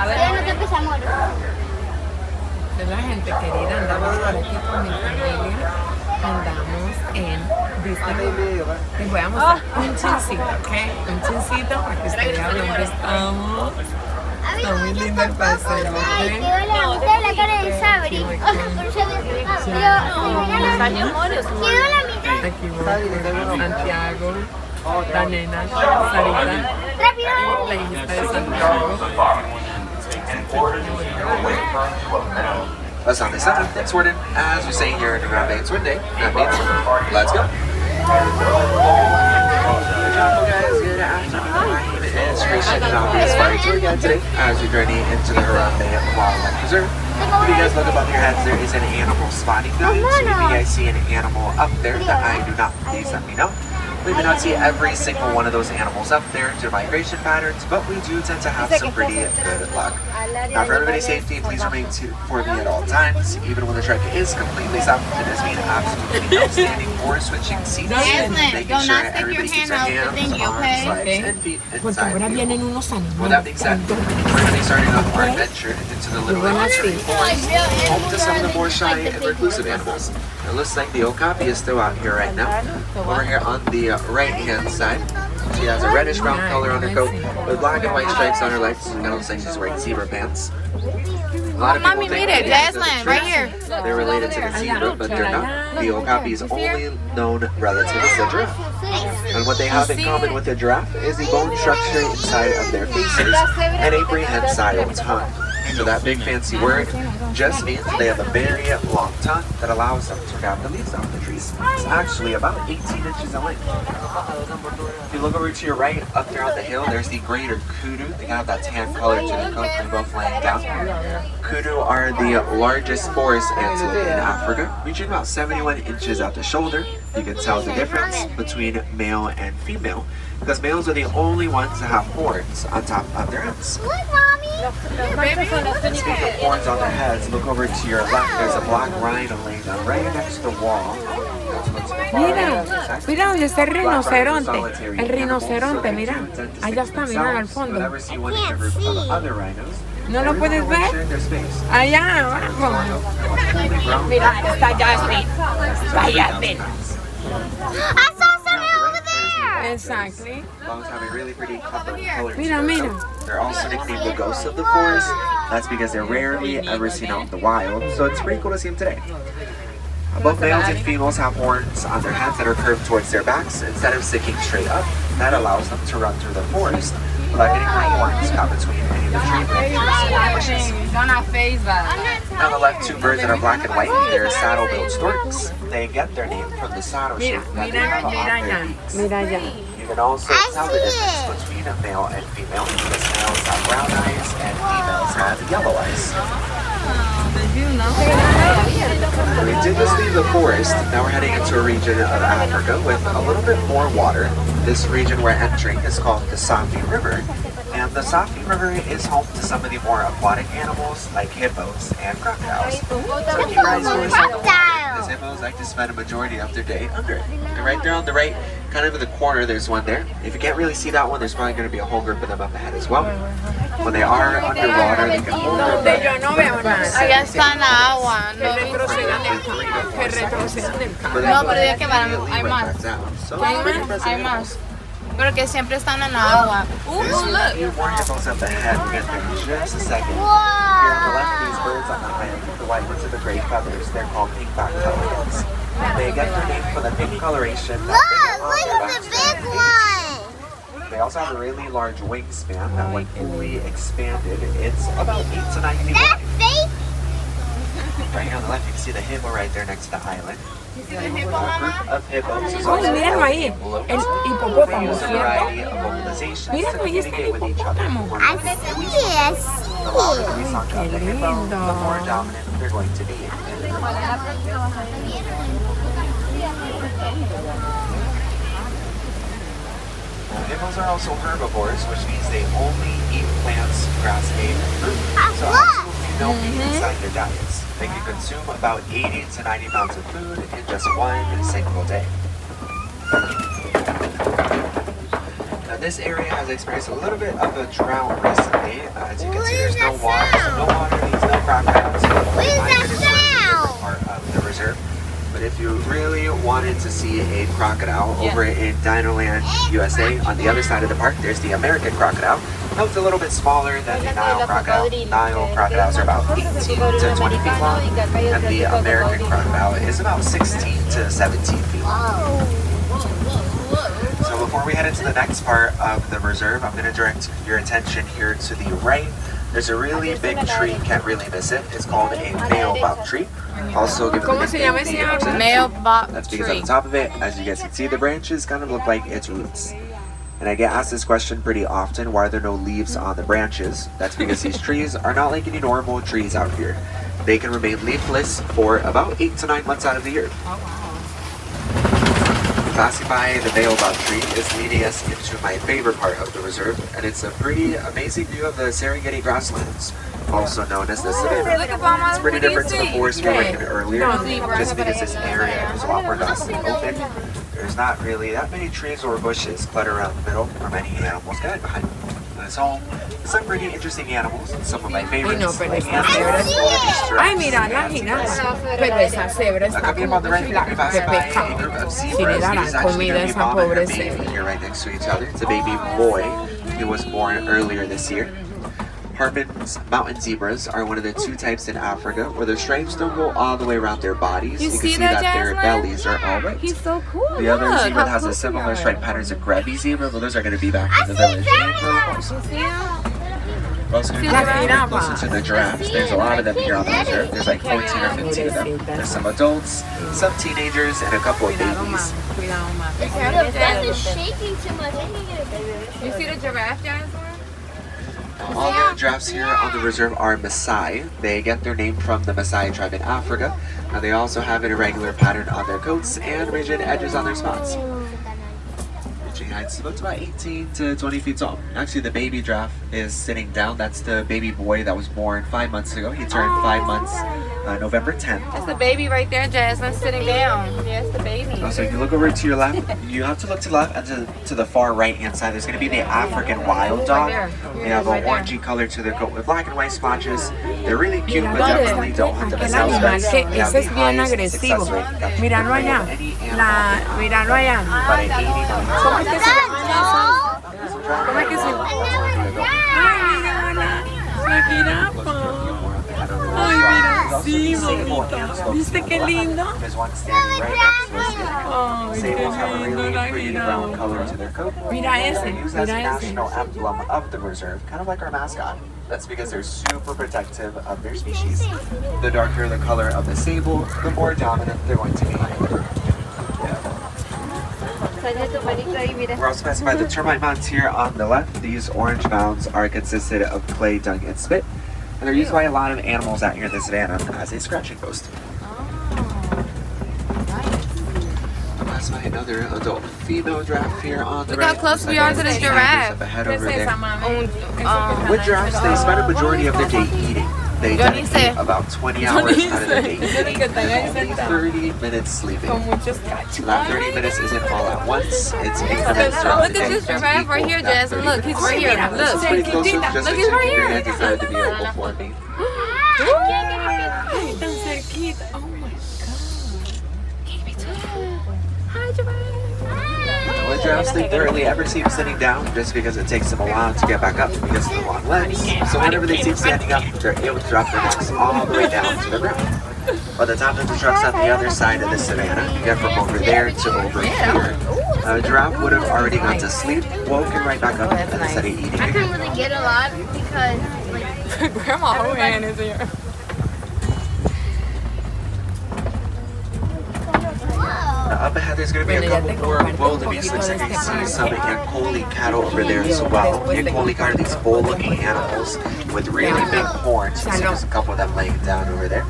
Ya no te pesa, amor. De la gente querida, andamos por aquí con mi familia. Andamos en Disney. Les voy a mostrar un chincito, ¿ok? Un chincito para que ustedes vean dónde estamos. Está muy lindo el paseo, Ay, quedó la mitad de la cara del Sabri. Quedó la mitad. Aquí vamos, Santiago, la nena, Sarita, Rápido. la hijita de Santiago. That's on the side. That's sorted. As we say here in Harambe, it's Monday. That means let's go. Guys, good afternoon. It's Christian Obvious Fire Tour again today as we journey into the Harambe Wildlife Preserve. If you guys look above your heads, there is an animal spotting guide. So if you guys see an animal up there that I do not, please let me know. We may not see every single one of those animals up there due to migration patterns, but we do tend to have some pretty good luck. Now, for everybody's safety, please remain for me at all times, even when the trek is completely stopped. It does mean absolutely no standing or switching seats. Making sure everybody keeps their hands, arms, legs, and feet inside the vehicle. With that being said, we're going to be starting off our adventure into the Little Missouri Forest, home to some of the more shy and reclusive animals. It looks like the okapi is still out here right now. Over here on the right-hand side, she has a reddish-brown color on her coat with black and white stripes on her legs. It looks like she's wearing zebra pants. A lot of people think Grasslands, right here. They're related to the zebra, but they're not. The okapi's only known relative is the giraffe. And what they have in common with the giraffe is the bone structure inside of their faces and a prehensile tongue. So that big fancy word just means they have a very long tongue that allows them to grab the leaves off the trees. It's actually about 18 inches in length. If you look over to your right, up there on the hill, there's the greater kudu. They have that tan color to the coat when both laying down. Kudu are the largest forest antelope in Africa, reaching about 71 inches at the shoulder. You can tell the difference between male and female, because males are the only ones that have horns on top of their heads. Look, Mommy. Speaking of horns on their heads, look over to your left. There's a black rhino laying down right next to the wall. Mira, mira donde está el rinoceronte. El rinoceronte, mira. Allá está, mira al fondo. ¿No lo puedes ver? Allá abajo. Mira, está Jasmine. Vaya, ven. I saw something over there. Exactly. Lungs have a really pretty color Mira, mira. They're also nicknamed the ghosts of the forest. That's because they're rarely ever seen out in the wild, so it's pretty cool to see them today. Both males and females have horns on their heads that are curved towards their backs instead of sticking straight up. That allows them to run through the forest without getting their horns caught between any of the tree branches or bushes. On the left, two birds that are black and white. They're saddle-billed storks. They get their name from the saddle shape that they have on their beaks. You can also tell the difference between a male and female, because males have brown eyes and females have yellow eyes. We did just leave the forest. Now we're heading into a region of Africa with a little bit more water. This region we're entering is called the Safi River. And the Safi River is home to some of the more aquatic animals like hippos and crocodiles. So keep your eyes focused on the water, because hippos like to spend a majority of their day under it. And right there on the right, kind of in the corner, there's one there. If you can't really see that one, there's probably going to be a whole group of them up ahead as well. When they are underwater, they can hold their breath. Allá está en la agua. Que retrocedan del campo. No, pero digo que hay más. Hay más. Pero que siempre están en la agua. There's a few more hippos up ahead. We'll get there in just a second. Here on the left, these birds on the right, the white ones with the gray feathers, they're called pink-back pelicans. They get their name from the pink coloration that they get on their backs. They also have a really large wingspan that when fully expanded, it's about 8 to 9 feet wide. Right here on the left, you can see the hippo right there next to the island. A group of hippos is also Míralo ahí, el hipopótamo, use a variety of vocalizations to communicate with each other. The louder the song of the hippo, the more dominant they're going to be. Hippos are also herbivores, which means they only eat plants, grass, hay, and fruit. So absolutely no meat inside their diets. They can consume about 80 to 90 pounds of food in just one single day. Now this area has experienced a little bit of a drought recently. As you can see, there's no If you really wanted to see a crocodile over in Dinoland, USA, on the other side of the park, there's the American crocodile. Now it's a little bit smaller than the Nile crocodile. Nile crocodiles are about 18 to 20 feet long, and the American crocodile is about 16 to 17 feet long. So before we head into the next part of the reserve, I'm going to direct your attention here to the right. There's a really big tree, can't really miss it. It's called a baobab tree. Also given the nickname Baobab that's because tree. on the top of it, as you guys can see, the branches kind of look like its roots. And I get asked this question pretty often, why are there no leaves on the branches? That's because these trees are not like any normal trees out here. They can remain leafless for about 8 to 9 months out of the year. Passing by the baobab tree is leading us into my favorite part of the reserve, and it's a pretty amazing view of the Serengeti Grasslands, also known as the Savannah. It's pretty different to the forest we were in earlier, just because this area is a lot more vastly open. There's not really that many trees or bushes cluttered around the middle, or many animals can hide behind. And it's home to some pretty interesting animals, and some of my favorites, like antelopes, Ay, mira, la jirafa. Pero esa cebra está como flaca, que pecado. Si le darán comida a esa pobre cebra. Here right next to each other. It's a baby boy. He was born earlier this year. Hartman's mountain zebras are one of the 2 types in Africa where their stripes don't go all the way around their bodies. You can see that their bellies are all right. He's so cool. The other zebra has a similar stripe pattern as a grubby zebra, but those are going to be back in the village. Also, closer to the giraffes. There's a lot of them here on the reserve. There's like 14 or 15 of them. There's some adults, some teenagers, and a couple of babies. That is shaking too much. You see the giraffe, Jasmine? All the giraffes here on the reserve are Maasai. They get their name from the Maasai tribe in Africa. And they also have an irregular pattern on their coats and rigid edges on their spots. Reaching heights of about 18 to 20 feet tall. Actually, the baby giraffe is sitting down. That's the baby boy that was born 5 months ago. He turned 5 months November 10th. That's the baby right there, Jasmine, sitting down. Yes, the baby. So if you look over to your left, you have to look to the left and to the far right hand side. There's going to be the African wild dog. They have a orangey color to their coat with black and white splotches. They're really cute, but definitely don't hunt them as house pets. They have the highest success rate. Míralo allá. Míralo allá. About an 89. ¿Cómo es que se llama? ¿Cómo es que se llama? Ay, mira la jirafa. Ay, mira, sí, bonito. ¿Viste qué lindo? There's one standing right next to us here. Ay, Sables have a qué lindo really la pretty brown jirafa. color to their coat. Mira ese, They're used as the mira ese. national emblem of the reserve, kind of like our mascot. That's because they're super protective of their species. The darker the color of the sable, the more dominant they're going to be. We're also passing by the termite mounds here on the left. These orange mounds are consisted of clay, dung, and spit. And they're used by a lot of animals out here in the savannah as a scratching post. I'm passing by another adult female giraffe here on the Look right. how close we are to this giraffe. Up ahead over there. Um, With giraffes, they spend a majority of their day eating. They Johnny dedicate said- about 20 hours out of their day eating, and only 30 minutes sleeping. That 30 minutes isn't all at once, it's increments throughout Look the at day. this giraffe right here, That Jasmine. 30 Look, he's minutes. right here. This is Look. pretty close, so just Look, make he's sure right you keep your here. hands inside the vehicle for me. Ay, tan cerquita. Oh my God. Hi, Giovanni. When giraffes sleep, they rarely ever seem sitting down just because it takes them a while to get back up because of the long legs. So whenever they seem standing up, they're able to drop their necks all the way down to the ground. By the time that the truck's on the other side of the savannah, you get from over there to over here. A giraffe would have already gone to sleep, woken right back up, and started eating I again. couldn't really get a lot because, like, Grandma, who hand is here? Up ahead, there's going to be a couple more wildebeest. Looks like you can see some Yankoli cattle over there as well. Yankoli cattle are these bull-looking animals with really big horns. So there's a couple of them laying down over there.